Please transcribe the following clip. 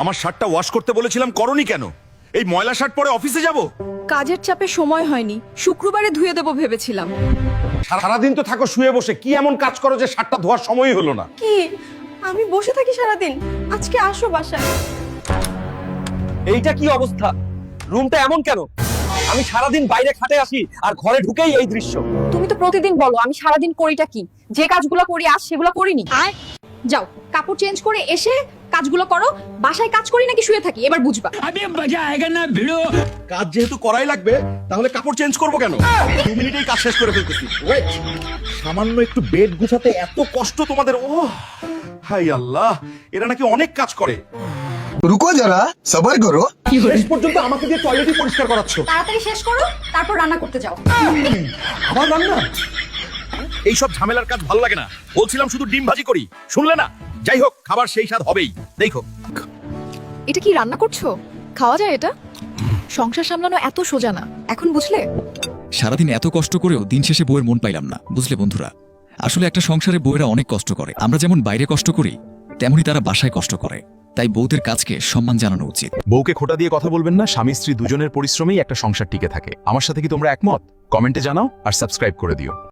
আমার শার্টটা ওয়াশ করতে বলেছিলাম, করনি কেন? এই ময়লা শার্ট পরে অফিসে যাব? কাজের চাপে সময় হয়নি, শুক্রবারে ধুয়ে দেবো ভেবেছিলাম। সারাদিন তো থাকো শুয়ে বসে, কি এমন কাজ করো যে শার্টটা ধোয়ার সময়ই হলো না? কি আমি বসে থাকি সারাদিন? আজকে আসো বাসায়। এইটা কি অবস্থা? রুমটা এমন কেন? আমি সারাদিন বাইরে খাটে আসি আর ঘরে ঢুকেই এই দৃশ্য। তুমি তো প্রতিদিন বলো আমি সারাদিন করিটা কি, যে কাজগুলো করি আজ সেগুলো করিনি। যাও কাপড় চেঞ্জ করে এসে কাজগুলো করো। বাসায় কাজ করি নাকি শুয়ে থাকি এবার বুঝবা। কাজ যেহেতু করাই লাগবে, তাহলে কাপড় চেঞ্জ করবো কেন? 2 মিনিটেই কাজ শেষ করে ফেলতেছি। ওয়েট, সামান্য একটু বেড গুছাতে এত কষ্ট তোমাদের? ও হাই আল্লাহ, এরা নাকি অনেক কাজ করে। रुको जरा सबर करो। শেষ পর্যন্ত আমাকে দিয়ে টয়লেটই পরিষ্কার করাচ্ছ। তাড়াতাড়ি শেষ করো, তারপর রান্না করতে যাও। আমার রান্না? এইসব ঝামেলার কাজ ভালো লাগে না। বলছিলাম শুধু ডিম ভাজি করি, শুনলে না? যাই হোক, খাবার সেই স্বাদ হবেই। দেখো, এটা কি রান্না করছো? খাওয়া যায় এটা? সংসার সামলানো এত সোজা না, এখন বুঝলে? সারাদিন এত কষ্ট করেও দিন শেষে বউয়ের মন পাইলাম না, বুঝলে বন্ধুরা? আসলে একটা সংসারে বউয়েরা অনেক কষ্ট করে। আমরা যেমন বাইরে কষ্ট করি, তেমনি তারা বাসায় কষ্ট করে। তাই বউদের কাজকে সম্মান জানানো উচিত। বউকে খোটা দিয়ে কথা বলবেন না। স্বামী স্ত্রী দুজনের পরিশ্রমেই একটা সংসার টিকে থাকে। আমার সাথে কি তোমরা একমত? কমেন্টে জানাও আর সাবস্ক্রাইব করে দিও।